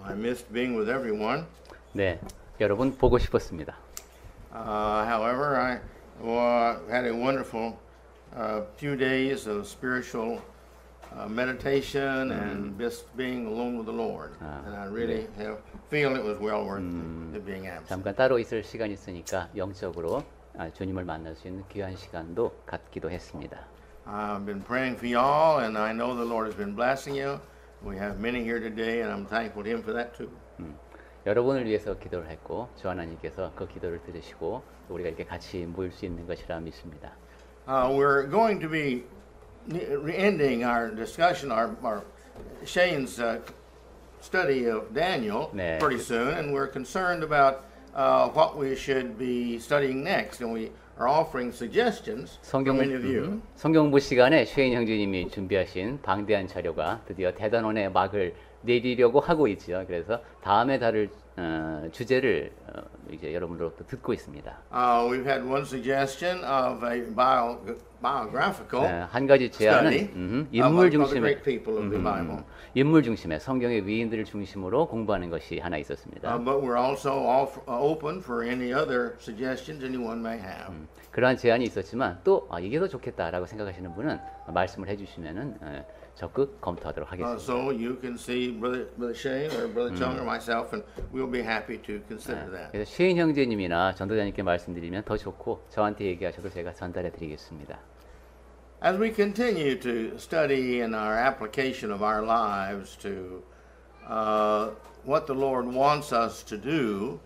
I missed being with everyone. 네, 여러분 보고 싶었습니다. However, I had a wonderful few days of spiritual meditation and just being alone with the Lord. And I really feel it was well worth it being absent. 잠깐 따로 있을 시간이 있으니까 영적으로 주님을 만날 수 있는 귀한 시간도 갖기도 했습니다. I've been praying for y'all, and I know the Lord has been blessing you. We have many here today, and I'm thankful to Him for that too. 여러분을 위해서 기도를 했고 주 하나님께서 그 기도를 들으시고 우리가 이렇게 같이 모일 수 있는 것이라 믿습니다. We're going to be ending our discussion, our Shane's study of Daniel 네. pretty soon, and we're concerned about what we should be studying next, and we are offering suggestions from many of you. 성경부 시간에 쉐인 형제님이 준비하신 방대한 자료가 드디어 대단원의 막을 내리려고 하고 있지요. 그래서 다음에 다룰 주제를 이제 여러분들로부터 듣고 있습니다. We've had one suggestion of a biographical 한 가지 제안은 인물 of the 중심의 great people of the Bible. 인물 중심의 성경의 위인들을 중심으로 공부하는 것이 하나 있었습니다. But we're also open for any other suggestions anyone may have. 그러한 제안이 있었지만 또 이게 더 좋겠다라고 생각하시는 분은 말씀을 해주시면은 적극 검토하도록 하겠습니다. So you can see Brother Shane or Brother Chung or myself, and we'll be happy to consider that. 그래서 쉐인 형제님이나 전도자님께 말씀드리면 더 좋고 저한테 얘기하셔도 제가 전달해드리겠습니다. As we continue to study in our application of our lives to what the Lord wants us to do,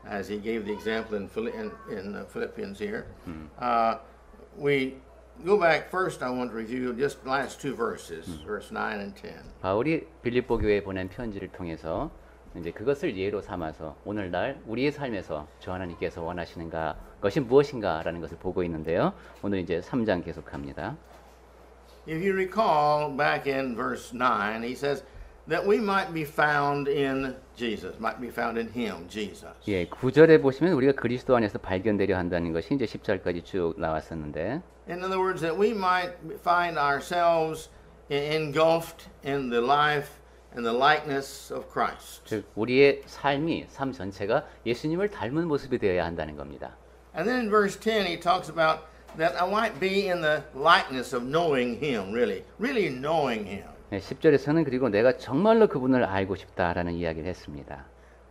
as He gave the example in Philippians here, we go back first. I want to review just the last two verses, verse 9 and 10. 바울이 빌립보 교회에 보낸 편지를 통해서 이제 그것을 예로 삼아서 오늘날 우리의 삶에서 주 하나님께서 원하시는 것이 무엇인가라는 것을 보고 있는데요. 오늘 이제 3장 계속합니다. If you recall back in verse 9, he says that we might be found in Jesus, might be found in Him, Jesus. 예, 9절에 보시면 우리가 그리스도 안에서 발견되려 한다는 것이 이제 10절까지 쭉 나왔었는데 In other words, that we might find ourselves engulfed in the life and the likeness of Christ. 즉 우리의 삶 전체가 예수님을 닮은 모습이 되어야 한다는 겁니다. And then in verse 10 he talks about that I might be in the likeness of knowing Him, really knowing Him. 10절에서는 그리고 내가 정말로 그분을 알고 싶다라는 이야기를 했습니다.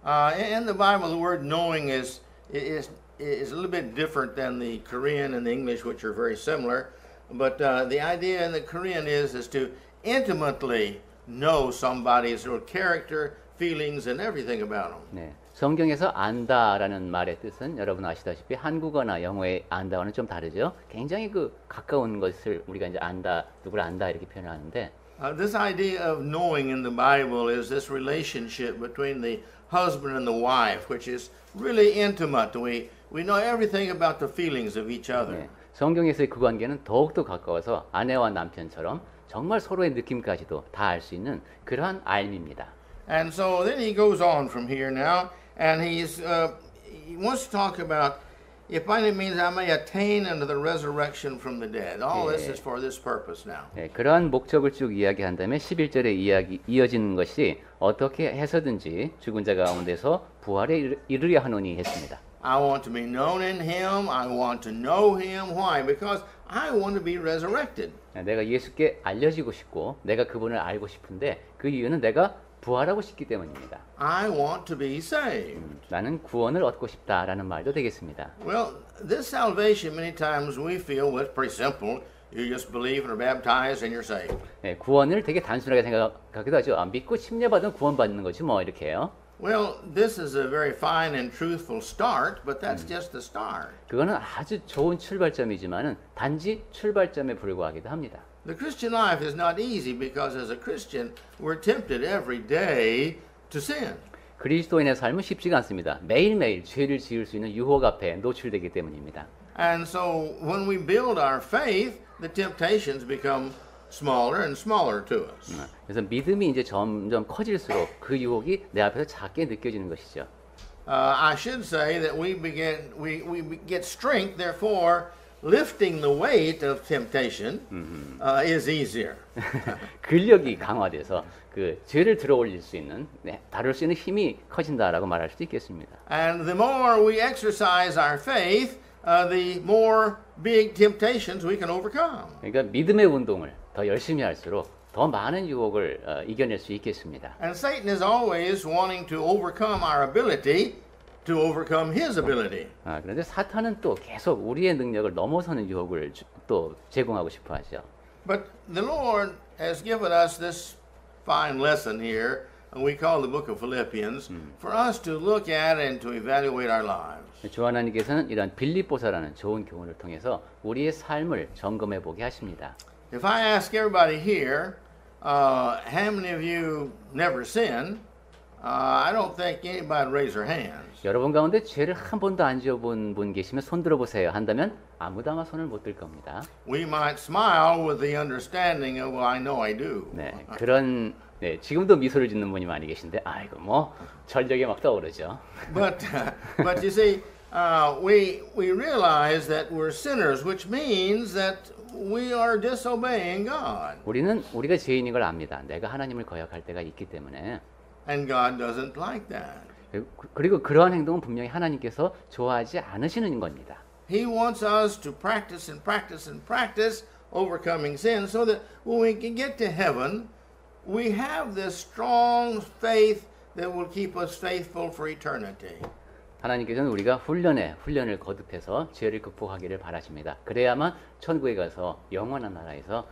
In the Bible, the word knowing is a little bit different than the Korean and the English, which are very similar. But the idea in the Korean is to intimately know somebody's sort of character, feelings, and everything about them. 네, 성경에서 안다라는 말의 뜻은 여러분 아시다시피 한국어나 영어의 안다와는 좀 다르죠. 굉장히 가까운 것을 우리가 이제 안다, 누구를 안다 이렇게 표현하는데. This idea of knowing in the Bible is this relationship between the husband and the wife, which is really intimate. We know everything about the feelings of each other. 네, 성경에서의 그 관계는 더욱더 가까워서 아내와 남편처럼 정말 서로의 느낌까지도 다 알 수 있는 그러한 알미입니다. And so then he goes on from here now, and he wants to talk about if by any means I may attain unto the resurrection from the dead. All this is for this purpose now. 네, 그러한 목적을 쭉 이야기한 다음에 11절에 이어지는 것이 어떻게 해서든지 죽은 자 가운데서 부활에 이르려 하노니 했습니다. I want to be known in Him. I want to know Him. Why? Because I want to be resurrected. 내가 예수께 알려지고 싶고 내가 그분을 알고 싶은데 그 이유는 내가 부활하고 싶기 때문입니다. I want to be saved. 나는 구원을 얻고 싶다라는 말도 되겠습니다. Well, this salvation many times we feel well, it's pretty simple. You just believe and are baptized and you're saved. 네, 구원을 되게 단순하게 생각하기도 하죠. 믿고 침례받으면 구원받는 거지 뭐 이렇게요. Well, this is a very fine and truthful start, but that's just the start. 그거는 아주 좋은 출발점이지만은 단지 출발점에 불과하기도 합니다. The Christian life is not easy because as a Christian, we're tempted every day to sin. 그리스도인의 삶은 쉽지가 않습니다. 매일매일 죄를 지을 수 있는 유혹 앞에 노출되기 때문입니다. And so when we build our faith, the temptations become smaller and smaller to us. 그래서 믿음이 이제 점점 커질수록 그 유혹이 내 앞에서 작게 느껴지는 것이죠. I should say that we get strength, therefore, lifting the weight of temptation is easier. 근력이 강화돼서 그 죄를 들어올릴 수 있는 다룰 수 있는 힘이 커진다라고 말할 수도 있겠습니다. And the more we exercise our faith, the more big temptations we can overcome. 그러니까 믿음의 운동을 더 열심히 할수록 더 많은 유혹을 이겨낼 수 있겠습니다. And Satan is always wanting to overcome our ability to overcome his ability. 그런데 사탄은 또 계속 우리의 능력을 넘어서는 유혹을 또 제공하고 싶어 하죠. But the Lord has given us this fine lesson here, and we call the book of Philippians, for us to look at and to evaluate our lives. 주 하나님께서는 이런 빌립보서라는 좋은 교훈을 통해서 우리의 삶을 점검해 보게 하십니다. If I ask everybody here, how many of you never sin? I don't think anybody would raise their hands. 여러분 가운데 죄를 한 번도 안 지어본 분 계시면 손 들어보세요 한다면 아무도 아마 손을 못 들 겁니다. We might smile with the understanding of, well, I know I do. 네, 그런 지금도 미소를 짓는 분이 많이 계신데 아이고 뭐 전력이 막 떠오르죠. But you see, we realize that we're sinners, which means that we are disobeying God. 우리가 죄인인 걸 압니다. 내가 하나님을 거역할 때가 있기 때문에. And God doesn't like that. 그리고 그러한 행동은 분명히 하나님께서 좋아하지 않으시는 겁니다. He wants us to practice and practice and practice overcoming sin so that when we can get to heaven, we have this strong faith that will keep us faithful for eternity. 하나님께서는 우리가 훈련을 거듭해서 죄를 극복하기를 바라십니다. 그래야만 천국에 가서 영원한 나라에서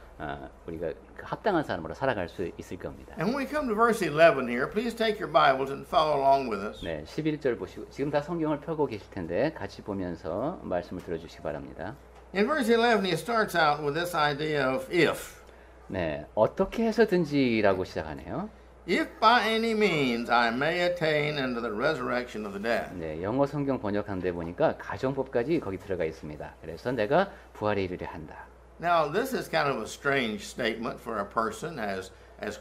우리가 합당한 사람으로 살아갈 수 있을 겁니다. And when we come to verse 11 here, please take your Bibles and follow along with us. 네, 11절 보시고 지금 다 성경을 펴고 계실 텐데 같이 보면서 말씀을 들어주시기 바랍니다. In verse 11, he starts out with this idea of if. 네, 어떻게 해서든지라고 시작하네요. If by any means I may attain unto the resurrection of the dead. 네, 영어 성경 번역한 데 보니까 가정법까지 거기 들어가 있습니다. 그래서 내가 부활에 이르려 한다. Now, this is kind of a strange statement for a person as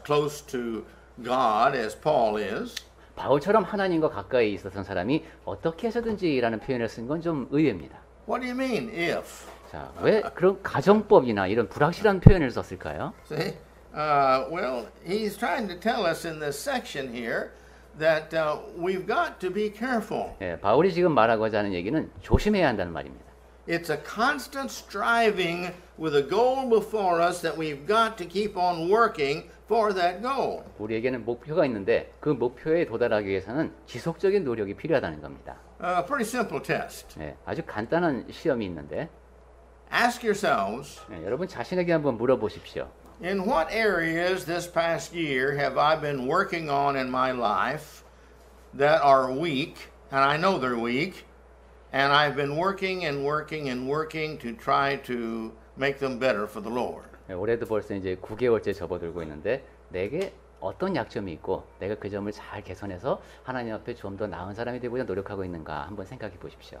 close to God as Paul is. 바울처럼 하나님과 가까이 있었던 사람이 어떻게 해서든지라는 표현을 쓴 건 좀 의외입니다. What do you mean, if? 자, 왜 그런 가정법이나 이런 불확실한 표현을 썼을까요? See? Well, he's trying to tell us in this section here that we've got to be careful. 예, 바울이 지금 말하고자 하는 얘기는 조심해야 한다는 말입니다. It's a constant striving with a goal before us that we've got to keep on working for that goal. 우리에게는 목표가 있는데 그 목표에 도달하기 위해서는 지속적인 노력이 필요하다는 겁니다. A pretty simple test. 예, 아주 간단한 시험이 있는데 Ask yourselves, 예, 여러분 자신에게 한번 물어보십시오. in what areas this past year have I been working on in my life that are weak, and I know they're weak, and I've been working and working and working to try to make them better for the Lord. 예, 올해도 벌써 이제 9개월째 접어들고 있는데 내게 어떤 약점이 있고 내가 그 점을 잘 개선해서 하나님 앞에 좀 더 나은 사람이 되고자 노력하고 있는가 한번 생각해 보십시오.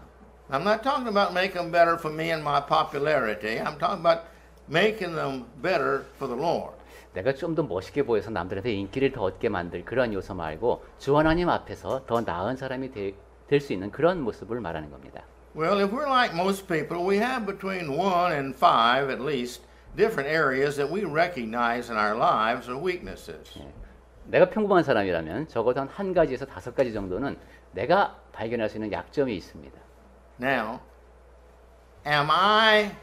I'm not talking about making them better for me and my popularity. I'm talking about making them better for the Lord. 내가 좀 더 멋있게 보여서 남들한테 인기를 더 얻게 만들 그런 요소 말고 주 하나님 앞에서 더 나은 사람이 될 수 있는 그런 모습을 말하는 겁니다. Well, if we're like most people, we have between 1 and 5 at least different areas that we recognize in our lives are weaknesses. 예, 내가 평범한 사람이라면 적어도 한 가지에서 5가지 정도는 내가 발견할 수 있는 약점이 있습니다. Now, am I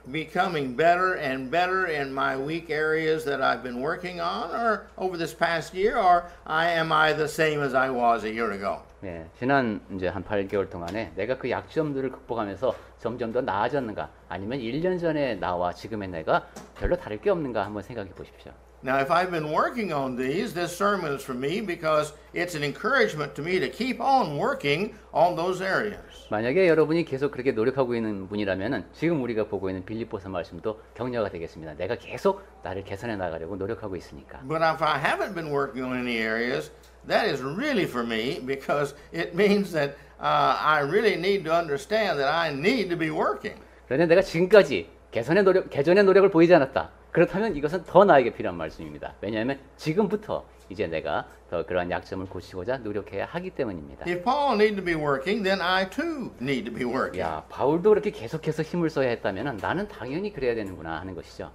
becoming better and better in my weak areas that I've been working on or over this past year, or am I the same as I was a year ago? 예, 지난 이제 한 8개월 동안에 내가 그 약점들을 극복하면서 점점 더 나아졌는가 아니면 1년 전에 나와 지금의 내가 별로 다를 게 없는가 한번 생각해 보십시오. Now, if I've been working on these, this sermon is for me because it's an encouragement to me to keep on working on those areas. 만약에 여러분이 계속 그렇게 노력하고 있는 분이라면은 지금 우리가 보고 있는 빌립보서 말씀도 격려가 되겠습니다. 내가 계속 나를 개선해 나가려고 노력하고 있으니까. But if I haven't been working on any areas, that is really for me because it means that I really need to understand that I need to be working. 그런데 내가 지금까지 개전의 노력을 보이지 않았다. 그렇다면 이것은 더 나에게 필요한 말씀입니다. 왜냐하면 지금부터 이제 내가 더 그러한 약점을 고치고자 노력해야 하기 때문입니다. If Paul needed to be working, then I too need to be working. 야, 바울도 그렇게 계속해서 힘을 써야 했다면 나는 당연히 그래야 되는구나 하는 것이죠.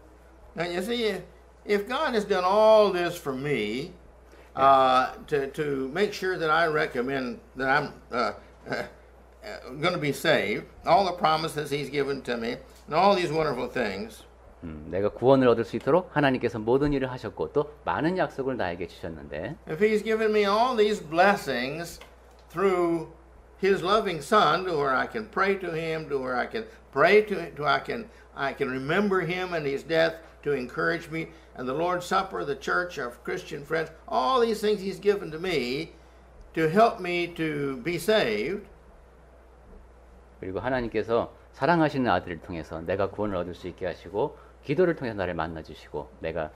Now you see, if God has done all this for me, to make sure that I recommend that I'm going to be saved, all the promises He's given to me, and all these wonderful things. 내가 구원을 얻을 수 있도록 하나님께서 모든 일을 하셨고 또 많은 약속을 나에게 주셨는데 If He's given me all these blessings through His loving Son, to where I can pray to Him, to where I can pray to I can remember Him and His death to encourage me, and the Lord's Supper, the church, our Christian friends, all these things He's given to me to help me to be saved. 그리고 하나님께서 사랑하시는 아들을 통해서 내가 구원을 얻을 수 있게 하시고 기도를 통해서 나를 만나 주시고 내가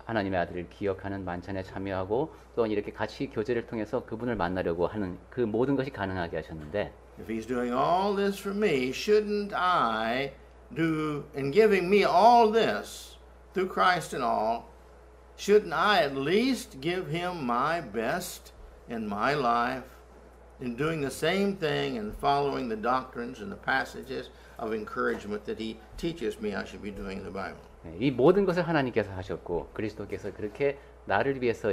하나님의 아들을 기억하는 만찬에 참여하고 또한 이렇게 같이 교제를 통해서 그분을 만나려고 하는 그 모든 것이 가능하게 하셨는데 If He's doing all this for me, shouldn't I do, in giving me all this through Christ and all, shouldn't I at least give Him my best in my life in doing the same thing and following the doctrines and the passages of encouragement that He teaches me I should be doing in the Bible? 이 모든 것을 하나님께서 하셨고 그리스도께서 그렇게 나를 위해서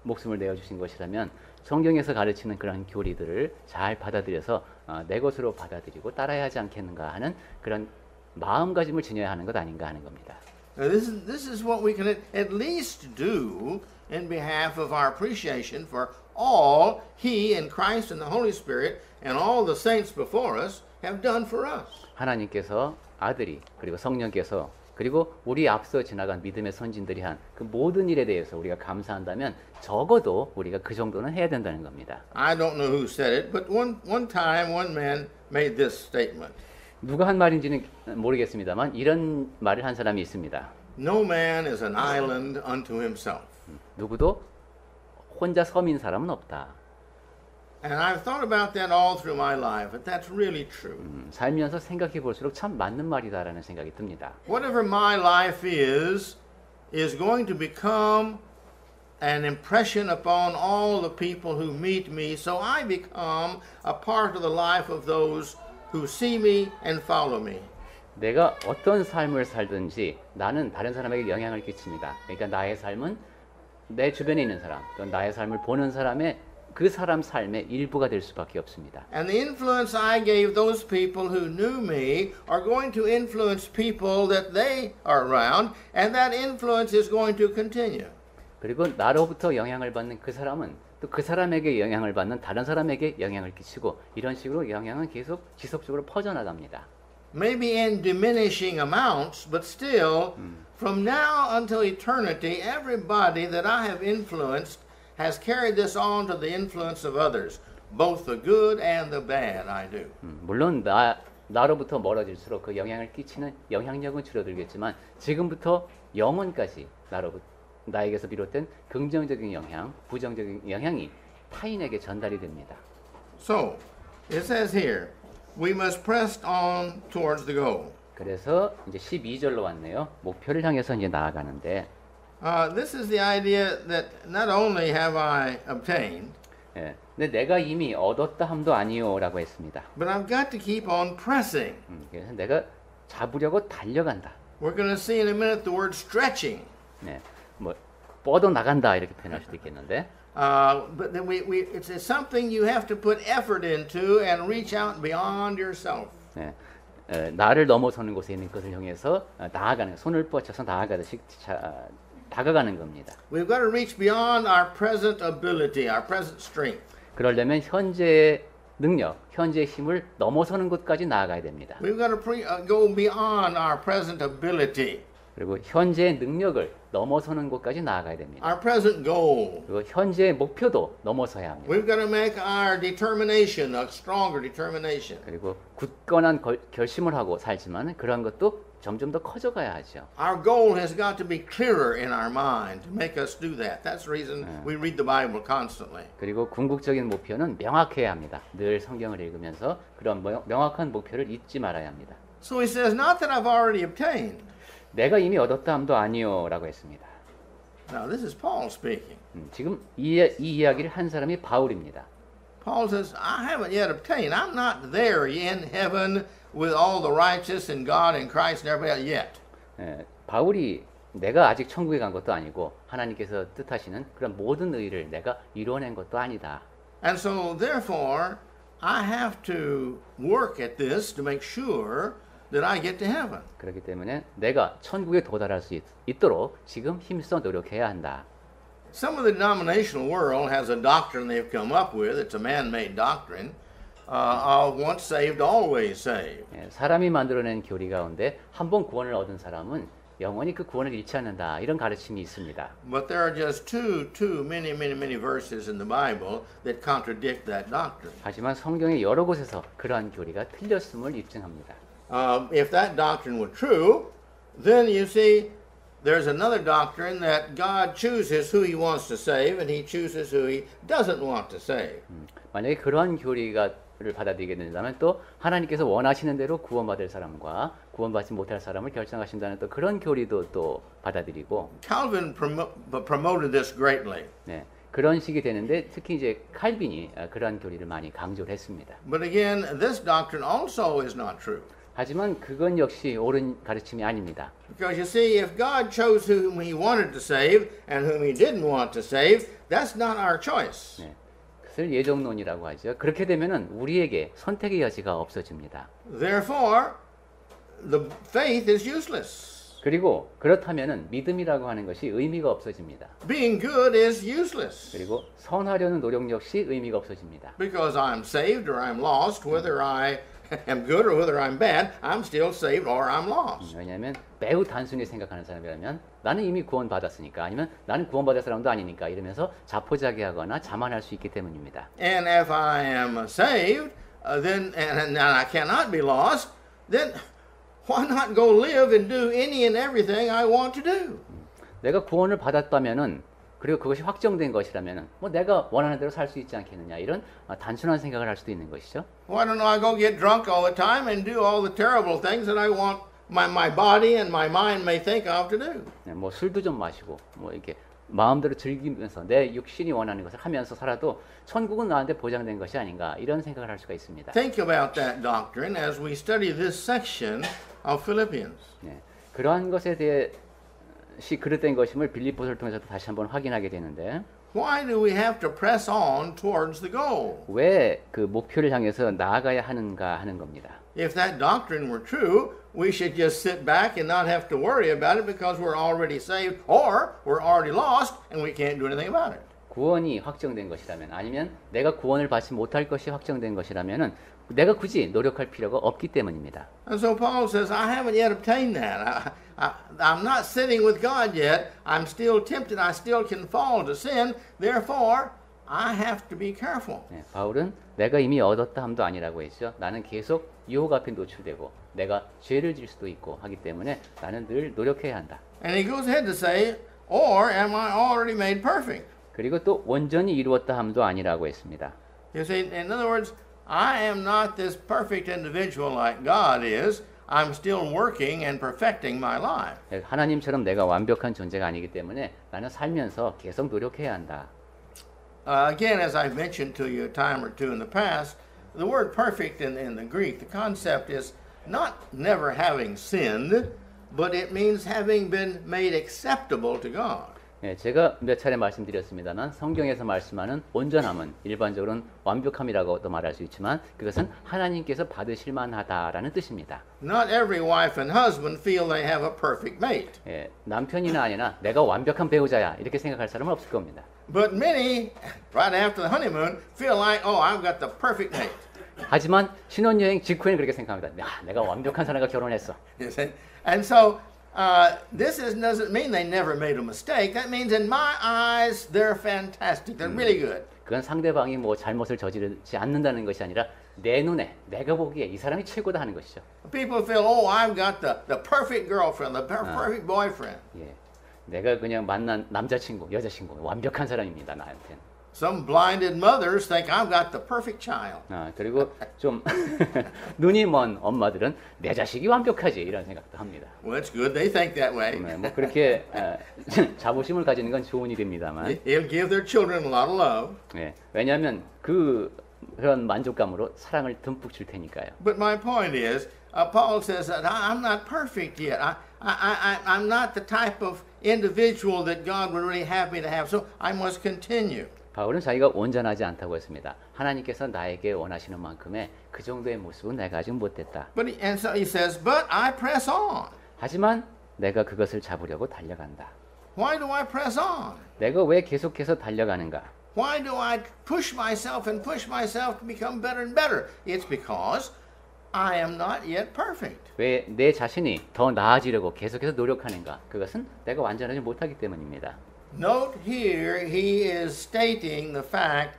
목숨을 내어주신 것이라면 성경에서 가르치는 그런 교리들을 잘 받아들여서 내 것으로 받아들이고 따라야 하지 않겠는가 하는 그런 마음가짐을 지녀야 하는 것 아닌가 하는 겁니다. Now, this is what we can at least do in behalf of our appreciation for all He and Christ and the Holy Spirit and all the saints before us have done for us. 하나님께서 아들이 그리고 성령께서 그리고 우리 앞서 지나간 믿음의 선진들이 한 그 모든 일에 대해서 우리가 감사한다면 적어도 우리가 그 정도는 해야 된다는 겁니다. I don't know who said it, but one time one man made this statement. 누가 한 말인지는 모르겠습니다만 이런 말을 한 사람이 있습니다. No man is an island unto himself. 누구도 혼자 섬인 사람은 없다. And I've thought about that all through my life, but that's really true. 살면서 생각해 볼수록 참 맞는 말이다라는 생각이 듭니다. Whatever my life is going to become an impression upon all the people who meet me, so I become a part of the life of those who see me and follow me. 내가 어떤 삶을 살든지 나는 다른 사람에게 영향을 끼칩니다. 그러니까 나의 삶은 내 주변에 있는 사람, 또 나의 삶을 보는 사람의 그 사람 삶의 일부가 될 수밖에 없습니다. And the influence I gave those people who knew me are going to influence people that they are around, and that influence is going to continue. 그리고 나로부터 영향을 받는 그 사람은 또 그 사람에게 영향을 받는 다른 사람에게 영향을 끼치고 이런 식으로 영향은 계속 지속적으로 퍼져나갑니다. Maybe in diminishing amounts, but still, from now until eternity, everybody that I have influenced has carried this on to the influence of others, both the good and the bad I do. 물론 나로부터 멀어질수록 그 영향을 끼치는 영향력은 줄어들겠지만 지금부터 영원까지 나에게서 비롯된 긍정적인 영향, 부정적인 영향이 타인에게 전달이 됩니다. So, it says here, we must press on towards the goal. 그래서 이제 12절로 왔네요. 목표를 향해서 이제 나아가는데 This is the idea that not only have I obtained, 예, 근데 내가 이미 얻었다 함도 아니요라고 했습니다. but I've got to keep on pressing. 그래서 내가 잡으려고 달려간다. We're going to see in a minute the word stretching. 네, 뭐 뻗어 나간다 이렇게 표현할 수도 있겠는데. But then it's something you have to put effort into and reach out beyond yourself. 네, 나를 넘어서는 곳에 있는 것을 향해서 나아가는 손을 뻗쳐서 나아가듯이 다가가는 겁니다. We've got to reach beyond our present ability, our present strength. 그러려면 현재의 능력, 현재의 힘을 넘어서는 곳까지 나아가야 됩니다. We've got to go beyond our present ability, 그리고 현재의 능력을 넘어서는 곳까지 나아가야 됩니다. our present goal. 그리고 현재의 목표도 넘어서야 합니다. We've got to make our determination a stronger determination. 그리고 굳건한 결심을 하고 살지만 그러한 것도 점점 더 커져가야 하죠. Our goal has got to be clearer in our mind to make us do that. That's the reason we read the Bible constantly. 그리고 궁극적인 목표는 명확해야 합니다. 늘 성경을 읽으면서 그런 명확한 목표를 잊지 말아야 합니다. So he says, not that I've already obtained. 내가 이미 얻었다 함도 아니요라고 했습니다. Now, this is Paul speaking. 지금 이 이야기를 한 사람이 바울입니다. Paul says, I haven't yet obtained. I'm not there in heaven with all the righteous and God and Christ and everybody else yet. 예, 바울이 내가 아직 천국에 간 것도 아니고 하나님께서 뜻하시는 그런 모든 의를 내가 이루어낸 것도 아니다. And so, therefore, I have to work at this to make sure that I get to heaven. 그렇기 때문에 내가 천국에 도달할 수 있도록 지금 힘써 노력해야 한다. Some of the denominational world has a doctrine they've come up with. It's a man-made doctrine of once saved, always saved. 예, 사람이 만들어낸 교리 가운데 한 번 구원을 얻은 사람은 영원히 그 구원을 잃지 않는다. 이런 가르침이 있습니다. But there are just many verses in the Bible that contradict that doctrine. 하지만 성경의 여러 곳에서 그러한 교리가 틀렸음을 입증합니다. If that doctrine were true, then you see there's another doctrine that God chooses who He wants to save and He chooses who He doesn't want to save. 만약에 그러한 교리를 받아들이게 된다면 또 하나님께서 원하시는 대로 구원받을 사람과 구원받지 못할 사람을 결정하신다는 또 그런 교리도 또 받아들이고 Calvin promoted this greatly. 네, 그런 식이 되는데 특히 이제 칼빈이 그러한 교리를 많이 강조를 했습니다. But again, this doctrine also is not true. 하지만 그건 역시 옳은 가르침이 아닙니다. Because you see, if God chose whom He wanted to save and whom He didn't want to save, that's not our choice. 네, 그것을 예정론이라고 하죠. 그렇게 되면은 우리에게 선택의 여지가 없어집니다. Therefore, the faith is useless. 그리고 그렇다면은 믿음이라고 하는 것이 의미가 없어집니다. Being good is useless. 그리고 선하려는 노력 역시 의미가 없어집니다. Because I'm saved or I'm lost, whether I am good or whether I'm bad, I'm still saved or I'm lost. 왜냐하면 매우 단순히 생각하는 사람이라면 나는 이미 구원받았으니까 아니면 나는 구원받을 사람도 아니니까 이러면서 자포자기하거나 자만할 수 있기 때문입니다. And if I am saved, then and I cannot be lost, then why not go live and do any and everything I want to do? 내가 구원을 받았다면은 그리고 그것이 확정된 것이라면은 뭐 내가 원하는 대로 살 수 있지 않겠느냐 이런 단순한 생각을 할 수도 있는 것이죠. Why don't I go get drunk all the time and do all the terrible things that I want my body and my mind may think of to do? 네, 뭐 술도 좀 마시고 뭐 이렇게 마음대로 즐기면서 내 육신이 원하는 것을 하면서 살아도 천국은 나한테 보장된 것이 아닌가 이런 생각을 할 수가 있습니다. Think about that doctrine as we study this section of Philippians. 네, 그러한 것에 대해 그릇된 것임을 빌립보서를 통해서 다시 한번 확인하게 되는데 Why do we have to press on towards the goal? 왜 그 목표를 향해서 나아가야 하는가 하는 겁니다. If that doctrine were true, we should just sit back and not have to worry about it because we're already saved or we're already lost and we can't do anything about it. 구원이 확정된 것이라면 아니면 내가 구원을 받지 못할 것이 확정된 것이라면은 내가 굳이 노력할 필요가 없기 때문입니다. And so Paul says, I haven't yet obtained that. I'm not sitting with God yet. I'm still tempted. I still can fall to sin. Therefore, I have to be careful. 네, 바울은 내가 이미 얻었다 함도 아니라고 했죠. 나는 계속 유혹 앞에 노출되고 내가 죄를 질 수도 있고 하기 때문에 나는 늘 노력해야 한다. And he goes ahead to say, or am I already made perfect? 그리고 또 온전히 이루었다 함도 아니라고 했습니다. You see, in other words, I am not this perfect individual like God is. I'm still working and perfecting my life. 하나님처럼 내가 완벽한 존재가 아니기 때문에 나는 살면서 계속 노력해야 한다. Again, as I've mentioned to you a time or two in the past, the word perfect in the Greek, the concept is not never having sinned, but it means having been made acceptable to God. 예, 제가 몇 차례 말씀드렸습니다만 성경에서 말씀하는 온전함은 일반적으로는 완벽함이라고도 말할 수 있지만 그것은 하나님께서 받으실 만하다라는 뜻입니다. Not every wife and husband feel they have a perfect mate. 예, 남편이나 아내나 내가 완벽한 배우자야 이렇게 생각할 사람은 없을 겁니다. But many, right after the honeymoon, feel like, oh, I've got the perfect mate. 하지만 신혼여행 직후에는 그렇게 생각합니다. 야, 내가 완벽한 사람과 결혼했어. You see? And so, this doesn't mean they never made a mistake. That means in my eyes, they're fantastic. They're really good. 그건 상대방이 뭐 잘못을 저지르지 않는다는 것이 아니라 내 눈에 내가 보기에 이 사람이 최고다 하는 것이죠. People feel, oh, I've got the perfect girlfriend, the perfect boyfriend. 예, 내가 그냥 만난 남자친구, 여자친구 완벽한 사람입니다 나한테는. Some blinded mothers think I've got the perfect child. 그리고 좀 눈이 먼 엄마들은 내 자식이 완벽하지 이런 생각도 합니다. Well, it's good they think that way. 네, 뭐 그렇게 자부심을 가지는 건 좋은 일입니다만, It'll give their children a lot of love. 네, 왜냐하면 그런 만족감으로 사랑을 듬뿍 줄 테니까요. But my point is, Paul says that I'm not perfect yet. I'm not the type of individual that God would really have me to have. So I must continue. 바울은 자기가 온전하지 않다고 했습니다. 하나님께서 나에게 원하시는 만큼의 그 정도의 모습은 내가 아직 못됐다. And so he says, but I press on. 하지만 내가 그것을 잡으려고 달려간다. Why do I press on? 내가 왜 계속해서 달려가는가? Why do I push myself to become better and better? It's because I am not yet perfect. 왜 내 자신이 더 나아지려고 계속해서 노력하는가? 그것은 내가 완전하지 못하기 때문입니다. Note here, he is stating the fact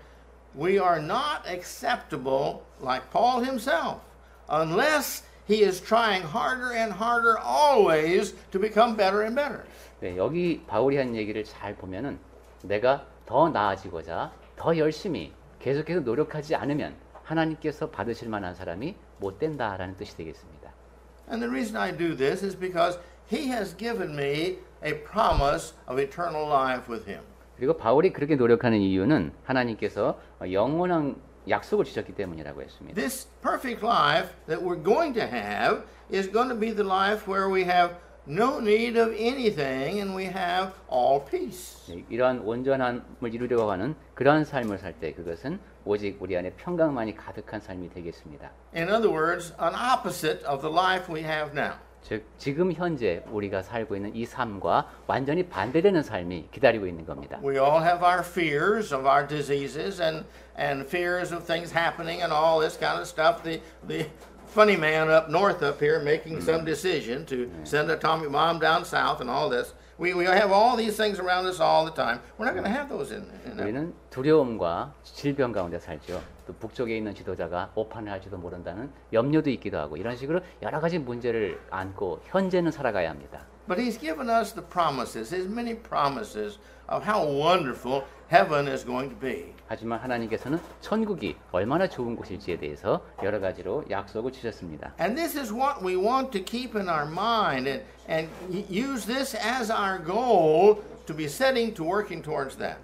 we are not acceptable like Paul himself unless he is trying harder and harder always to become better and better. 네, 여기 바울이 한 얘기를 잘 보면은 내가 더 나아지고자 더 열심히 계속해서 노력하지 않으면 하나님께서 받으실 만한 사람이 못 된다라는 뜻이 되겠습니다. And the reason I do this is because he has given me a promise of eternal life with him. 그리고 바울이 그렇게 노력하는 이유는 하나님께서 영원한 약속을 주셨기 때문이라고 했습니다. This perfect life that we're going to have is going to be the life where we have no need of anything and we have all peace. 네, 이러한 온전함을 이루려고 하는 그러한 삶을 살 때 그것은 오직 우리 안에 평강만이 가득한 삶이 되겠습니다. In other words, an opposite of the life we have now. 즉 지금 현재 우리가 살고 있는 이 삶과 완전히 반대되는 삶이 기다리고 있는 겁니다. We all have our fears of our diseases and fears of things happening and all this kind of stuff. The funny man up north up here making some decision to send an atomic bomb down south and all this. We have all these things around us all the time. We're not going to have those in 우리는 두려움과 질병 가운데 살죠. 또 북쪽에 있는 지도자가 오판을 할지도 모른다는 염려도 있기도 하고 이런 식으로 여러 가지 문제를 안고 현재는 살아가야 합니다. But he's given us the promises, his many promises of how wonderful heaven is going to be. 하지만 하나님께서는 천국이 얼마나 좋은 곳일지에 대해서 여러 가지로 약속을 주셨습니다. And this is what we want to keep in our mind and use this as our goal to be setting to working towards that.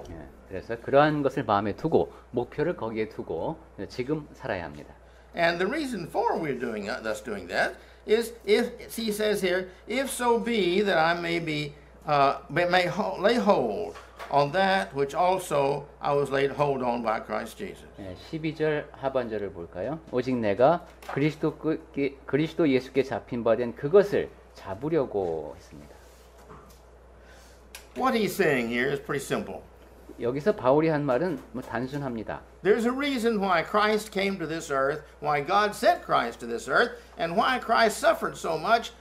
그래서 그러한 것을 마음에 두고 목표를 거기에 두고 지금 살아야 합니다. And the reason for we're doing that is if he says here, if so be that I may lay hold on that which also I was laid hold on by Christ Jesus. 12절 하반절을 볼까요? 오직 내가 그리스도 예수께 잡힌 바 된 그것을 잡으려고 했습니다. What he's saying here is pretty simple. 여기서 바울이 한 말은 단순합니다. There's a reason why Christ came to this earth, why God sent Christ to this earth, and why Christ suffered so much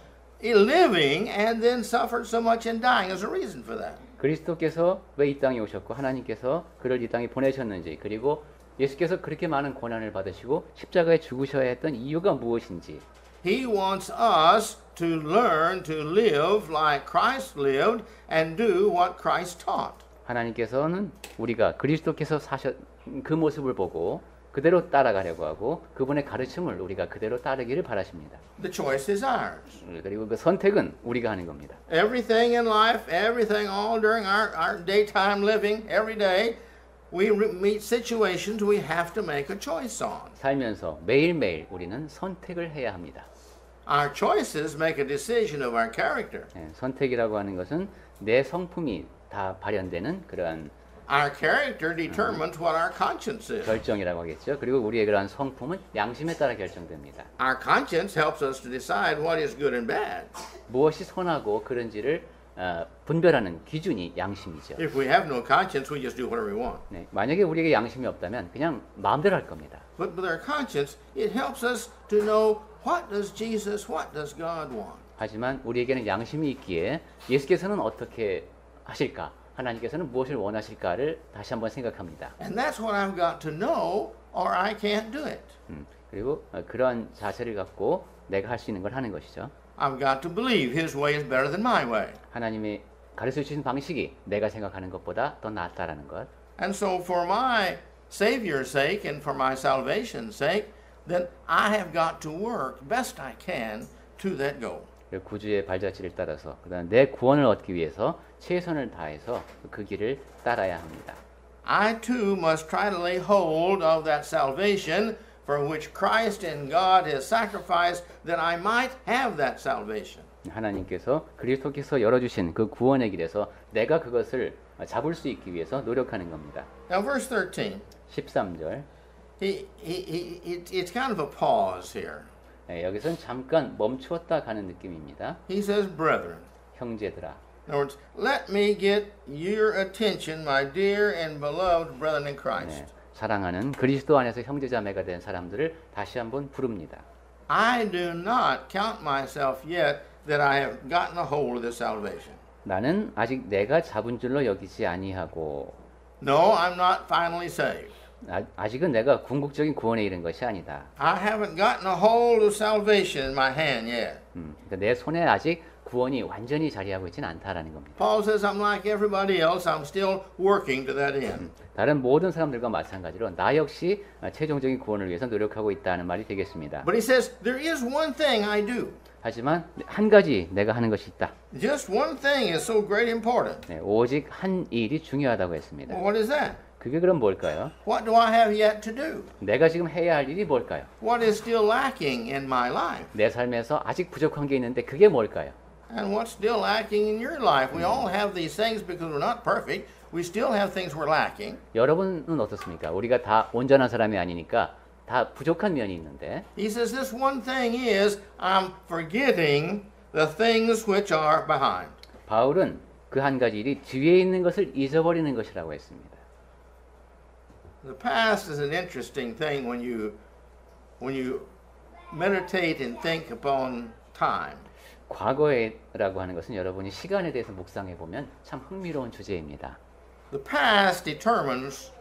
in living and then suffered so much in dying. There's a reason for that. 그리스도께서 왜 이 땅에 오셨고 하나님께서 그를 이 땅에 보내셨는지 그리고 예수께서 그렇게 많은 고난을 받으시고 십자가에 죽으셔야 했던 이유가 무엇인지 He wants us to learn to live like Christ lived and do what Christ taught. 하나님께서는 우리가 그리스도께서 사셨 그 모습을 보고 그대로 따라가려고 하고 그분의 가르침을 우리가 그대로 따르기를 바라십니다. The choice is ours. 그리고 그 선택은 우리가 하는 겁니다. Everything in life, everything all during our daytime living, every day, we meet situations we have to make a choice on. 살면서 매일매일 우리는 선택을 해야 합니다. Our choices make a decision of our character. 선택이라고 하는 것은 내 성품이 다 발현되는 그러한 Our character determines what our conscience is. 결정이라고 하겠죠. 그리고 우리의 그러한 성품은 양심에 따라 결정됩니다. Our conscience helps us to decide what is good and bad. 무엇이 선하고 그런지를 분별하는 기준이 양심이죠. If we have no conscience, we just do whatever we want. 네, 만약에 우리에게 양심이 없다면 그냥 마음대로 할 겁니다. But with our conscience, it helps us to know what does God want. 하지만 우리에게는 양심이 있기에 예수께서는 어떻게 하실까? 하나님께서는 무엇을 원하실까를 다시 한번 생각합니다. And that's what I've got to know or I can't do it. 그리고 그러한 자세를 갖고 내가 할 수 있는 걸 하는 것이죠. I've got to believe His way is better than my way. 하나님이 가르쳐 주신 방식이 내가 생각하는 것보다 더 낫다라는 것. And so for my Savior's sake and for my salvation's sake, then I have got to work best I can to that goal. 구주의 발자취를 따라서 그다음 내 구원을 얻기 위해서 최선을 다해서 그 길을 따라야 합니다. I too must try to lay hold of that salvation for which Christ and God has sacrificed that I might have that salvation. 하나님께서 그리스도께서 열어주신 그 구원의 길에서 내가 그것을 잡을 수 있기 위해서 노력하는 겁니다. Now verse 13. 13절. It's kind of a pause here. 네, 여기서는 잠깐 멈추었다 가는 느낌입니다. He says, brethren. 형제들아. In other words, let me get your attention, my dear and beloved brethren in Christ. 네, 사랑하는 그리스도 안에서 형제자매가 된 사람들을 다시 한번 부릅니다. I do not count myself yet that I have gotten a hold of this salvation. 나는 아직 내가 잡은 줄로 여기지 아니하고. No, I'm not finally saved. 아직은 내가 궁극적인 구원에 이른 것이 아니다. I haven't gotten a hold of salvation in my hand yet. 그러니까 내 손에 아직 구원이 완전히 자리하고 있지는 않다라는 겁니다. Paul says I'm like everybody else. I'm still working to that end. 다른 모든 사람들과 마찬가지로 나 역시 최종적인 구원을 위해서 노력하고 있다는 말이 되겠습니다. But he says there is one thing I do. 하지만 한 가지 내가 하는 것이 있다. Just one thing is so great important. 네, 오직 한 일이 중요하다고 했습니다. Well, what is that? 그게 그럼 뭘까요? What do I have yet to do? 내가 지금 해야 할 일이 뭘까요? What is still lacking in my life? 내 삶에서 아직 부족한 게 있는데 그게 뭘까요? And what's still lacking in your life? We all have these things because we're not perfect. We still have things we're lacking. 여러분은 어떻습니까? 우리가 다 온전한 사람이 아니니까 다 부족한 면이 있는데. He says this one thing is I'm forgetting the things which are behind. 바울은 그 한 가지 일이 뒤에 있는 것을 잊어버리는 것이라고 했습니다. The past is an interesting thing when you meditate and think upon time. 과거라고 하는 것은 여러분이 시간에 대해서 묵상해 보면 참 흥미로운 주제입니다. The past determines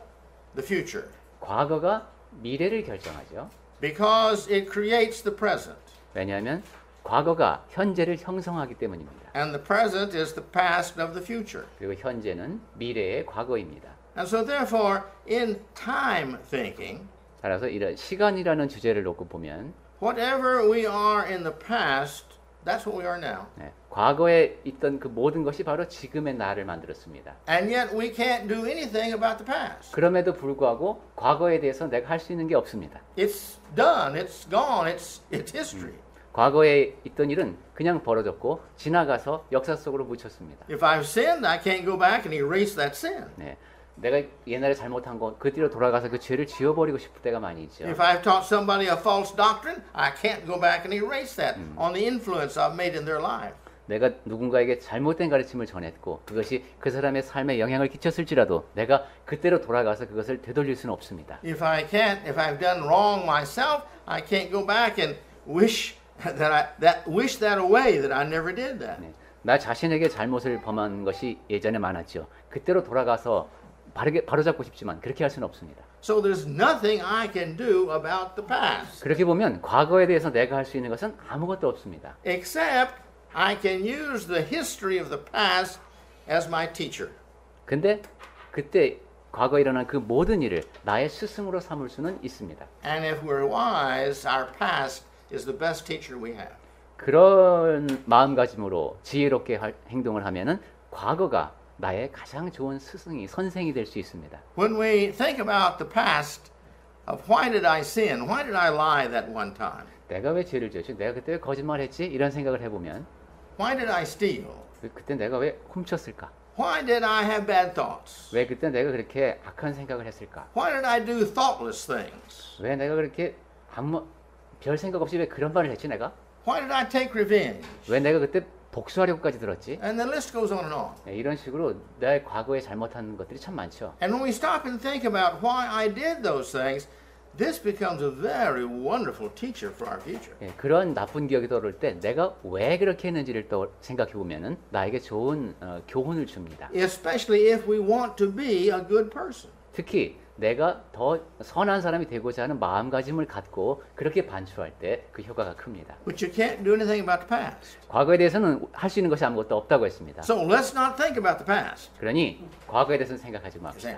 the future 과거가 미래를 결정하죠. because it creates the present. 왜냐하면 과거가 현재를 형성하기 때문입니다. And the present is the past of the future. 그리고 현재는 미래의 과거입니다. And so therefore, in time thinking, 따라서 이런 시간이라는 주제를 놓고 보면 whatever we are in the past, that's what we are now. 네, 과거에 있던 그 모든 것이 바로 지금의 나를 만들었습니다. And yet we can't do anything about the past. 그럼에도 불구하고 과거에 대해서 내가 할 수 있는 게 없습니다. It's done, it's gone, it's history. 과거에 있던 일은 그냥 벌어졌고 지나가서 역사 속으로 묻혔습니다. If I've sinned, I can't go back and erase that sin. 네, 내가 옛날에 잘못한 거 그때로 돌아가서 그 죄를 지워버리고 싶을 때가 많이 있죠. If I've taught somebody a false doctrine, I can't go back and erase that on the influence I've made in their life. 내가 누군가에게 잘못된 가르침을 전했고 그것이 그 사람의 삶에 영향을 끼쳤을지라도 내가 그때로 돌아가서 그것을 되돌릴 수는 없습니다. If I've done wrong myself, I can't go back and wish that away that I never did that. 네, 나 자신에게 잘못을 범한 것이 예전에 많았죠. 그때로 돌아가서 바로잡고 싶지만 그렇게 할 수는 없습니다. So there's nothing I can do about the past. 그렇게 보면 과거에 대해서 내가 할 수 있는 것은 아무것도 없습니다. Except I can use the history of the past as my teacher. 근데 그때 과거에 일어난 그 모든 일을 나의 스승으로 삼을 수는 있습니다. And if we're wise, our past is the best teacher we have. 그런 마음가짐으로 지혜롭게 행동을 하면은 과거가 나의 가장 좋은 스승이 선생이 될 수 있습니다. When we think about the past of why did I sin? Why did I lie that one time? 내가 왜 죄를 지었지? 내가 그때 왜 거짓말했지? 이런 생각을 해보면 Why did I steal? 그때 내가 왜 훔쳤을까? Why did I have bad thoughts? 왜 그때 내가 그렇게 악한 생각을 했을까? Why did I do thoughtless things? 왜 내가 그렇게 아무 별 생각 없이 왜 그런 말을 했지 내가? Why did I take revenge? 왜 내가 그때 복수하려고까지 들었지? And the list goes on and on. 네, 이런 식으로 내 과거에 잘못한 것들이 참 많죠. And when we stop and think about why I did those things, this becomes a very wonderful teacher for our future. 네, 그런 나쁜 기억이 떠오를 때 내가 왜 그렇게 했는지를 또 생각해 보면은 나에게 좋은 교훈을 줍니다. Especially if we want to be a good person. 특히 내가 더 선한 사람이 되고자 하는 마음가짐을 갖고 그렇게 반추할 때 그 효과가 큽니다. But you can't do anything about the past. 과거에 대해서는 할 수 있는 것이 아무것도 없다고 했습니다. So let's not think about the past. 그러니 과거에 대해서는 생각하지 마. Say,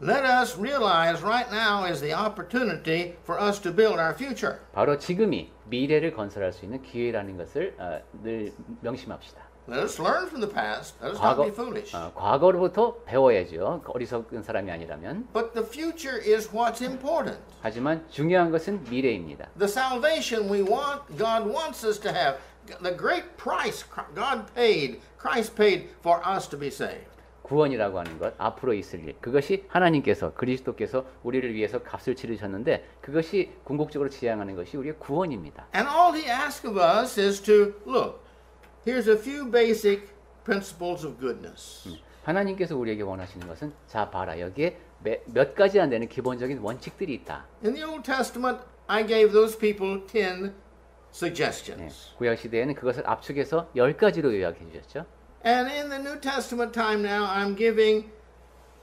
let us realize right now is the opportunity for us to build our future. 바로 지금이 미래를 건설할 수 있는 기회라는 것을 늘 명심합시다. Let us learn from the past. Let us not be foolish. 과거로부터 배워야죠. 어리석은 사람이 아니라면. But the future is what's important. 하지만 중요한 것은 미래입니다. The salvation we want, God wants us to have. The great price Christ paid for us to be saved. 구원이라고 하는 것, 앞으로 있을 일. 그것이 하나님께서, 그리스도께서 우리를 위해서 값을 치르셨는데 그것이 궁극적으로 지향하는 것이 우리의 구원입니다. And all he asks of us is to look. Here's a few basic principles of goodness. 하나님께서 우리에게 원하시는 것은 자 봐라. 여기에 몇 가지 안 되는 기본적인 원칙들이 있다. In the Old Testament, I gave those people 10 suggestions. 구약 시대에는 그것을 압축해서 10가지로 요약해 주셨죠. And in the New Testament time now, I'm giving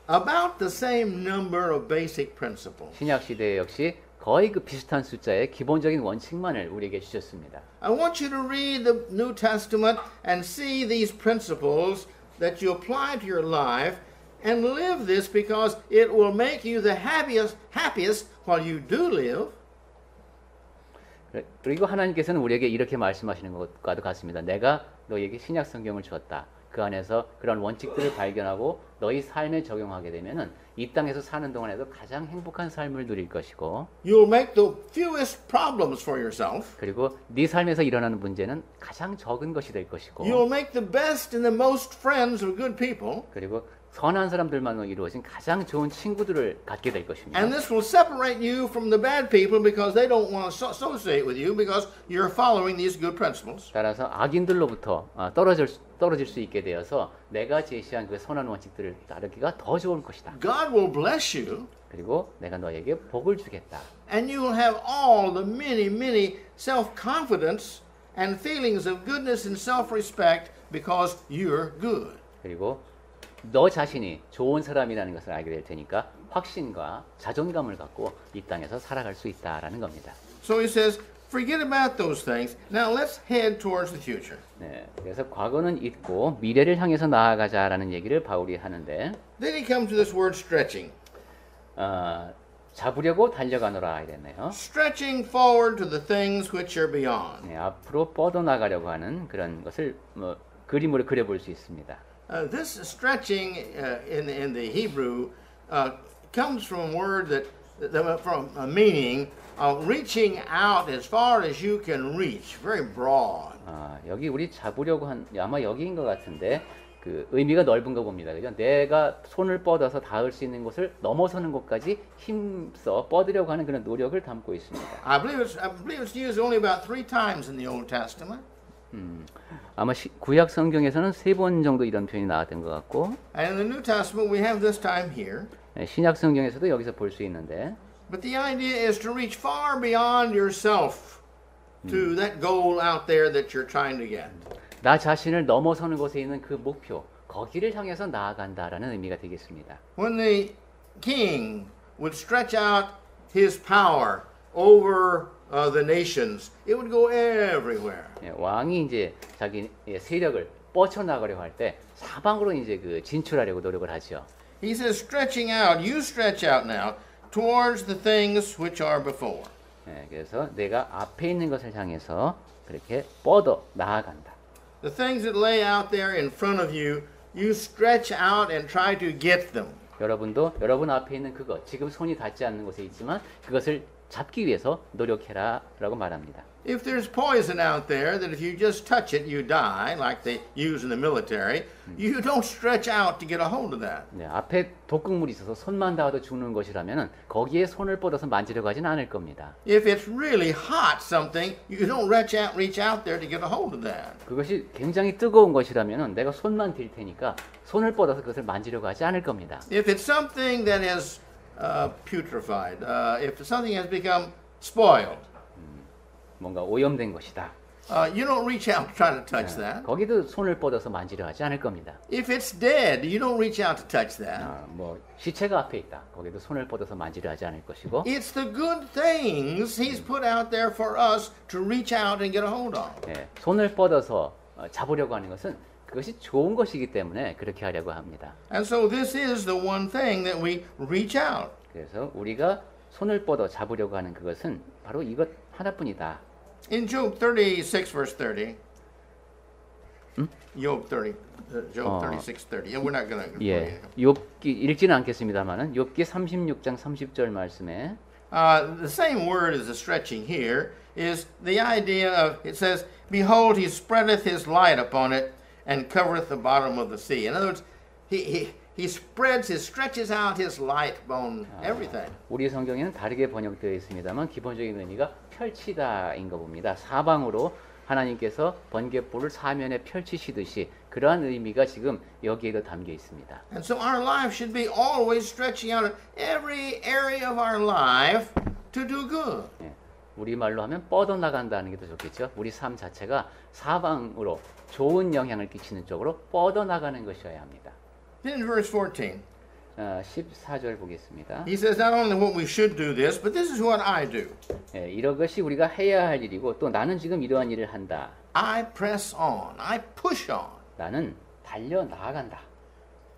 about the same number of basic principles. 신약 시대 역시 거의 그 비슷한 숫자의 기본적인 원칙만을 우리에게 주셨습니다. I want you to read the New Testament and see these principles that you apply to your life and live this because it will make you the happiest while you do live. 그리고 하나님께서는 우리에게 이렇게 말씀하시는 것과도 같습니다. 내가 너에게 신약 성경을 주었다. 그 안에서 그런 원칙들을 발견하고 너희 삶에 적용하게 되면은 이 땅에서 사는 동안에도 가장 행복한 삶을 누릴 것이고 You'll make the fewest problems for yourself. 그리고 네 삶에서 일어나는 문제는 가장 적은 것이 될 것이고 You'll make the best and the most friends of good people. 그리고 선한 사람들만으로 이루어진 가장 좋은 친구들을 갖게 될 것입니다. And this will separate you from the bad people because they don't want to associate with you because you're following these good principles. 따라서 악인들로부터 떨어질 수 있게 되어서 내가 제시한 그 선한 원칙들을 따르기가 더 좋을 것이다. God will bless you. 그리고 내가 너에게 복을 주겠다. And you will have all the many self-confidence and feelings of goodness and self-respect because you're good. 그리고 너 자신이 좋은 사람이라는 것을 알게 될 테니까 확신과 자존감을 갖고 이 땅에서 살아갈 수 있다라는 겁니다. So he says, forget about those things. Now let's head towards the future. 네, 그래서 과거는 잊고 미래를 향해서 나아가자라는 얘기를 바울이 하는데 Then he comes to this word stretching. 잡으려고 달려가노라 이랬네요. Stretching forward to the things which are beyond. 네, 앞으로 뻗어나가려고 하는 그런 것을 그림으로 그려볼 수 있습니다. This stretching in the Hebrew comes from a word from a meaning of reaching out as far as you can reach, very broad. 여기 우리 잡으려고 아마 여기인 것 같은데 그 의미가 넓은 거 봅니다. 그죠? 내가 손을 뻗어서 닿을 수 있는 곳을 넘어서는 곳까지 힘써 뻗으려고 하는 그런 노력을 담고 있습니다. I believe it's used only about 3 times in the Old Testament. 아마 구약 성경에서는 3번 정도 이런 표현이 나왔던 것 같고 And in the New Testament we have this time here. 신약 성경에서도 여기서 볼 수 있는데 But the idea is to reach far beyond yourself to that goal out there that you're trying to get. 나 자신을 넘어서는 곳에 있는 그 목표 거기를 향해서 나아간다라는 의미가 되겠습니다. When the king would stretch out his power over the nations, it would go everywhere. 왕이 이제 자기 세력을 뻗쳐나가려고 할 때 사방으로 이제 그 진출하려고 노력을 하죠. He says, stretching out, you stretch out now towards the things which are before. 그래서 내가 앞에 있는 것을 향해서 그렇게 뻗어 나아간다. The things that lay out there in front of you, you stretch out and try to get them. 여러분도 여러분 앞에 있는 그것, 지금 손이 닿지 않는 곳에 있지만 그것을 잡기 위해서 노력해라 라고 말합니다. If there's poison out there that if you just touch it, you die, like they use in the military, you don't stretch out to get a hold of that. 네, 앞에 독극물이 있어서 손만 닿아도 죽는 것이라면 거기에 손을 뻗어서 만지려고 하진 않을 겁니다. If it's really hot something, you don't reach out there to get a hold of that. 그것이 굉장히 뜨거운 것이라면 내가 손만 댈 테니까 손을 뻗어서 그것을 만지려고 하지 않을 겁니다. If it's something that is putrefied, if something has become spoiled, 뭔가 오염된 것이다. you don't reach out to try to touch that. 거기도 손을 뻗어서 만지려 하지 않을 겁니다. If it's dead, you don't reach out to touch that. 뭐 시체가 앞에 있다. 거기도 손을 뻗어서 만지려 하지 않을 것이고. It's the good things He's put out there for us to reach out and get a hold of. 손을 뻗어서 잡으려고 하는 것은 그것이 좋은 것이기 때문에 그렇게 하려고 합니다. And so this is the one thing that we reach out. 그래서 우리가 손을 뻗어 잡으려고 하는 그것은 바로 이것 하나뿐이다. In Job 36 verse 30. Job 36:30. And we're not going to 예, 욥기 읽지는 않겠습니다만은 욥기 36장 30절 말씀에 the same word as the stretching here is the idea of, it says, behold, he spreadeth his light upon it and covereth the bottom of the sea. In other words, he stretches out his light on everything. 우리 성경에는 다르게 번역되어 있습니다만 기본적인 의미가 펼치다인 거 봅니다. 사방으로 하나님께서 번갯불을 사면에 펼치시듯이 그러한 의미가 지금 여기에도 담겨 있습니다. And so our life should be always stretching out every area of our life to do good. 예, 우리말로 하면 뻗어나간다는 게 더 좋겠죠. 우리 삶 자체가 사방으로 좋은 영향을 끼치는 쪽으로 뻗어나가는 것이어야 합니다. Then in verse 14, 14절 보겠습니다. he says not only what we should do this, but this is what I do. 예, 이것이 우리가 해야 할 일이고 또 나는 지금 이러한 일을 한다. I press on. I push on. 나는 달려 나아간다.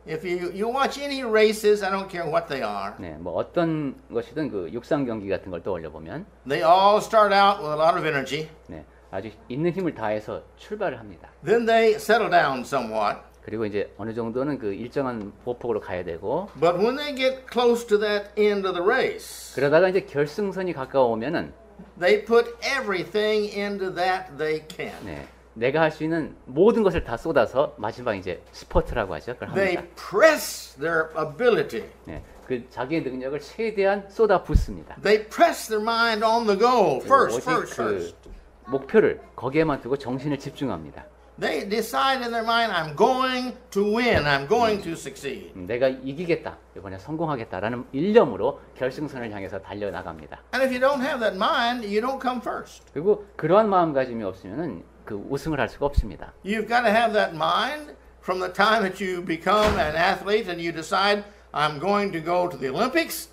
If you watch any races, I don't care what they are, 네, 뭐 어떤 것이든 그 육상 경기 같은 걸 떠올려 보면 they all start out with a lot of energy. 네, 아주 있는 힘을 다해서 출발을 합니다. Then they settle down somewhat. 그리고 이제 어느 정도는 그 일정한 보폭으로 가야 되고 But when they get close to that end of the race, 그러다가 이제 결승선이 가까워오면은 they put everything into that they can. 네, 내가 할 수 있는 모든 것을 다 쏟아서 마지막 이제 스퍼트라고 하죠. 그걸 They 합니다. press their ability. 네, 그 자기의 능력을 최대한 쏟아 붓습니다. They press their mind on the goal first, 오직 first, 그 first. 목표를 거기에만 두고 정신을 집중합니다. They decide in their mind, I'm going to win. I'm going to succeed. 내가 이기겠다. 이번에 성공하겠다라는 일념으로 결승선을 향해서 달려나갑니다. And if you don't have that mind, you don't come first. 그리고 그러한 마음가짐이 없으면은 그 우승을 할 수가 없습니다. You've got to have that mind from the time that you become an athlete and you decide, I'm going to go to the Olympics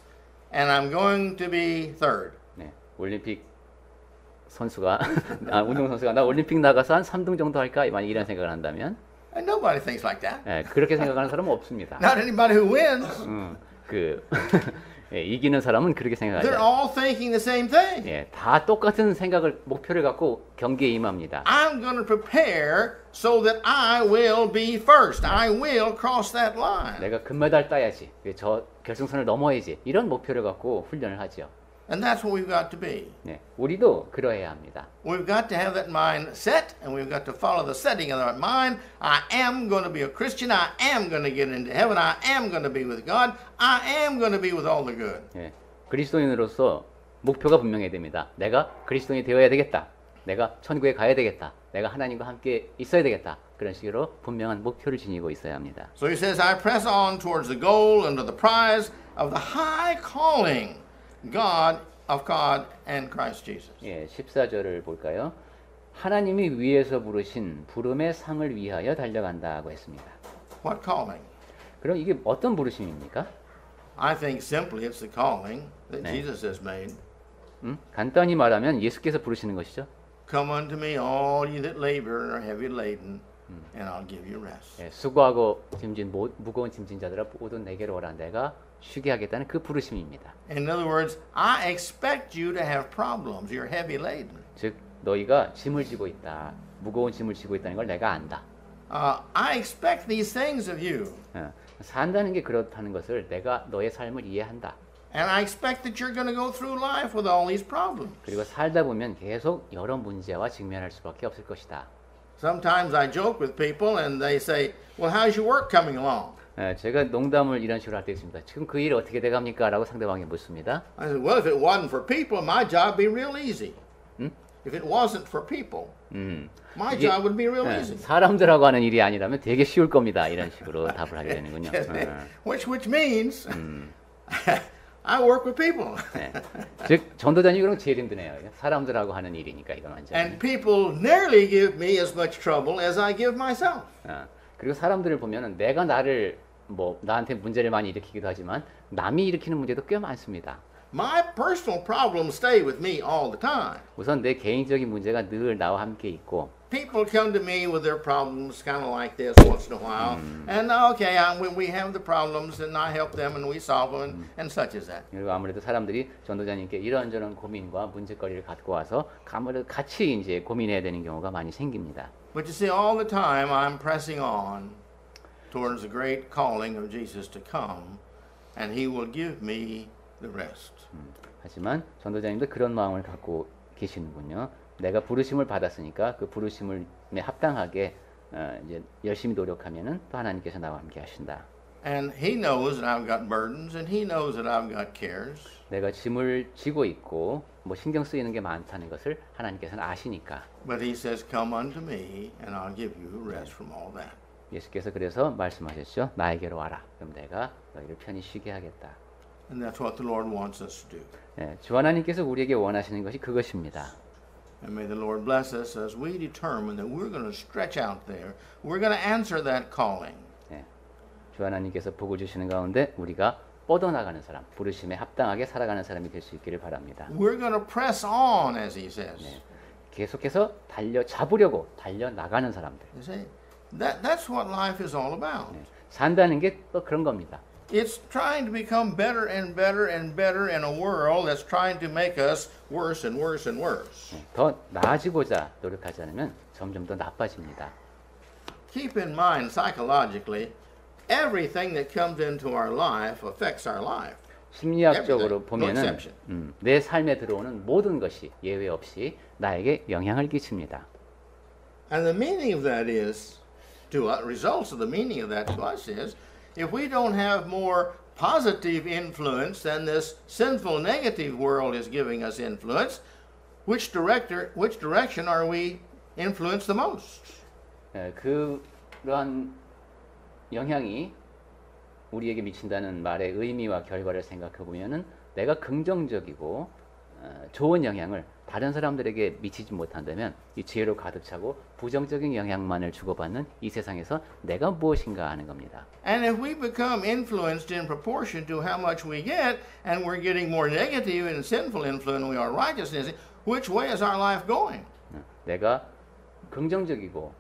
and I'm going to be third. 네, 올림픽 선수가 운동 선수가 나 올림픽 나가서 한 3등 정도 할까 만약 이런 생각을 한다면 And nobody thinks like that. 네, 그렇게 생각하는 사람은 없습니다. Not anybody who wins. 그 예, 이기는 사람은 그렇게 생각하지 They're 않아요. all thinking the same thing. 예, 다 똑같은 생각을 목표를 갖고 경기에 임합니다. I'm going to prepare so that I will be first. I will cross that line. 내가 금메달 따야지. 저 결승선을 넘어야지. 이런 목표를 갖고 훈련을 하죠. And that's what we've got to be. 네, 우리도 그러해야 합니다. We've got to have that mind set, and we've got to follow the setting of that mind. I am going to be a Christian. I am going to get into heaven. I am going to be with God. I am going to be with all the good. 예, 그리스도인으로서 목표가 분명해야 됩니다. 내가 그리스도인이 되어야 되겠다. 내가 천국에 가야 되겠다. 내가 하나님과 함께 있어야 되겠다. 그런 식으로 분명한 목표를 지니고 있어야 합니다. So he says, I press on towards the goal and to the prize of the high calling of God and Christ Jesus. 예, 14절을 볼까요? 하나님이 위에서 부르신 부름의 상을 위하여 달려간다고 했습니다. What calling? 그럼 이게 어떤 부르심입니까? I think simply it's the calling that 네. Jesus has made. 간단히 말하면 예수께서 부르시는 것이죠. Come unto me, all ye that labor and are heavy laden, and I'll give you rest. 예, 수고하고 짐진 무거운 짐진 자들아 모두 내게로 오라. 내가 쉬게 하겠다는 그 부르심입니다. In other words, I expect you to have problems. You're heavy laden. 즉 너희가 짐을 지고 있다. 무거운 짐을 지고 있다는 걸 내가 안다. I expect these things of you. 산다는 게 그렇다는 것을 내가 너의 삶을 이해한다. And I expect that you're going to go through life with all these problems. 그리고 살다 보면 계속 여러 문제와 직면할 수밖에 없을 것이다. Sometimes I joke with people and they say, well, how's your work coming along? 제가 농담을 이런 식으로 할 때 있습니다. 지금 그 일 어떻게 돼갑니까? 라고 상대방이 묻습니다. I said, well, if it wasn't for people, my job would be real easy. If it wasn't for people, my job would be real easy. 사람들하고 하는 일이 아니라면 되게 쉬울 겁니다. 이런 식으로 답을 하게 되는군요. Which means I work with people. 네. 즉 전도자님 그럼 제일 힘드네요. 사람들하고 하는 일이니까 이건 완전히. And people nearly give me as much trouble as I give myself. 그리고 사람들을 보면은 내가 나한테 문제를 많이 일으키기도 하지만 남이 일으키는 문제도 꽤 많습니다. My personal problems stay with me all the time. 우선 내 개인적인 문제가 늘 나와 함께 있고 people come to me with their problems, kind of like this, once in a while, and okay, when we have the problems, and I help them, and we solve them, and such as that. 그리고 아무래도 사람들이 전도자님께 이런저런 고민과 문제거리를 갖고 와서 아무래도 같이 이제 고민해야 되는 경우가 많이 생깁니다. But you see, all the time I'm pressing on towards the great calling of Jesus to come, and He will give me the rest. 하지만 전도자님도 그런 마음을 갖고 계시는군요. 내가 부르심을 받았으니까 그 부르심에 합당하게 이제 열심히 노력하면은 또 하나님께서 나와 함께 하신다. And He knows that I've got burdens, and He knows that I've got cares. 내가 짐을 지고 있고 뭐 신경 쓰이는 게 많다는 것을 하나님께서는 아시니까. But He says, "Come unto me, and I'll give you rest from all that." 예수께서 그래서 말씀하셨죠. 나에게로 와라. 그럼 내가 너희를 편히 쉬게 하겠다. And that's what the Lord wants us to do. 네, 주 하나님께서 우리에게 원하시는 것이 그것입니다. And may the Lord bless us as we determine that we're going to stretch out there. We're going to answer that calling. 네, 주 하나님께서 복을 주시는 가운데 우리가 뻗어나가는 사람, 부르심에 합당하게 살아가는 사람이 될 수 있기를 바랍니다. We're going to press on, as He says. 네, 계속해서 잡으려고 달려나가는 사람들. You see, that's what life is all about. 네, 산다는 게 또 그런 겁니다. It's trying to become better and better and better in a world that's trying to make us worse and worse and worse. 네, 더 나아지고자 노력하지 않으면 점점 더 나빠집니다. Keep in mind psychologically, everything that comes into our life affects our life. 심리학적으로 Everything, no 보면은 exception. 내 삶에 들어오는 모든 것이 예외 없이 나에게 영향을 끼칩니다. And the meaning of that is, results of the meaning of that to us is, if we don't have more positive influence than this sinful negative world is giving us influence, which direction are we influenced the most? 그러한 영향이 우리에게 미친다는 말의 의미와 결과를 생각해 보면은 내가 긍정적이고 좋은 영향을 다른 사람들에게 미치지 못한다면 이 죄로 가득 차고 부정적인 영향만을 주고받는 이 세상에서 내가 무엇인가 하는 겁니다. And if we become influenced in proportion to how much we get, and we're getting more negative and sinful influence than we are righteousness, which way is our life going? 내가 긍정적이고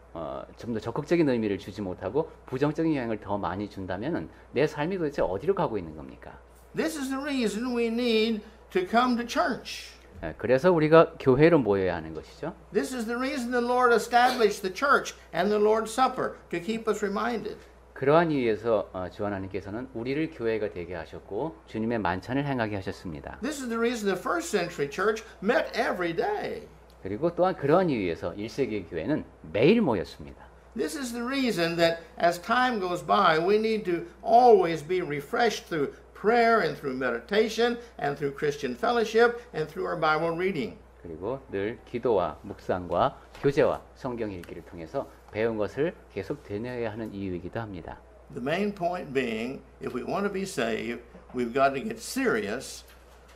좀 더 적극적인 의미를 주지 못하고 부정적인 영향을 더 많이 준다면은 내 삶이 도대체 어디로 가고 있는 겁니까? This is the reason we need to come to church. 그래서 우리가 교회로 모여야 하는 것이죠. This is the reason the Lord established the church and the Lord's Supper to keep us reminded. 그러한 이유에서 주 하나님께서는 우리를 교회가 되게 하셨고 주님의 만찬을 행하게 하셨습니다. This is the reason the first century church met every day. 그리고 또한 그러한 이유에서 1세기 교회는 매일 모였습니다. This is the reason that as time goes by, we need to always be refreshed through prayer and through meditation and through Christian fellowship and through our Bible reading. 그리고 늘 기도와 묵상과 교제와 성경 읽기를 통해서 배운 것을 계속 되뇌어야 하는 이유이기도 합니다. The main point being, if we want to be saved, we've got to get serious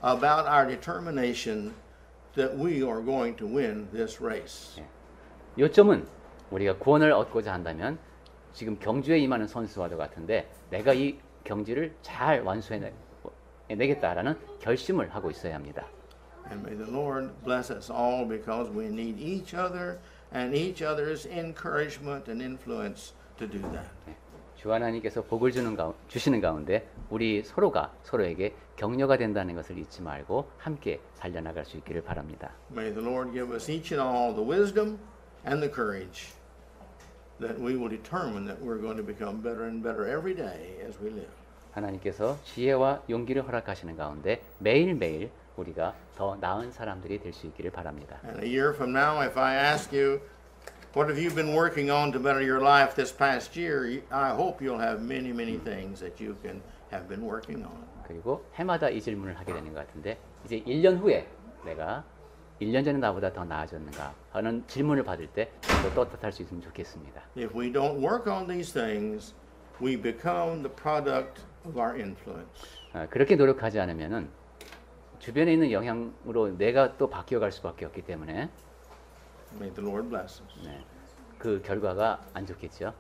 about our determination that we are going to win this race. 요점은 우리가 구원을 얻고자 한다면 지금 경주에 임하는 선수와도 같은데 내가 이 경주를 잘 완수해내겠다라는 결심을 하고 있어야 합니다. And may the Lord bless us all because we need each other and each other's encouragement and influence to do that. 주 하나님께서 복을 주시는 가운데 우리 서로가 서로에게 격려가 된다는 것을 잊지 말고 함께 살려나갈 수 있기를 바랍니다. May the Lord give us each and all the wisdom and the courage that we will determine that we're going to become better and better every day as we live. 하나님께서 지혜와 용기를 허락하시는 가운데 매일매일 우리가 더 나은 사람들이 될 수 있기를 바랍니다. And a year from now, if I ask you, what have you been working on to better your life this past year? I hope you'll have many, many things that you can have been working on. 그리고 해마다 이 질문을 하게 되는 것 같은데 이제 1년 후에 내가 1년 전에 나보다 더 나아졌는가 하는 질문을 받을 때 더 떳떳할 수 있으면 좋겠습니다. If we don't work on these things, we become the product of our influence. 그렇게 노력하지 않으면은 주변에 있는 영향으로 내가 또 바뀌어갈 수밖에 없기 때문에 May the Lord bless us. 그 결과가 안 좋겠죠.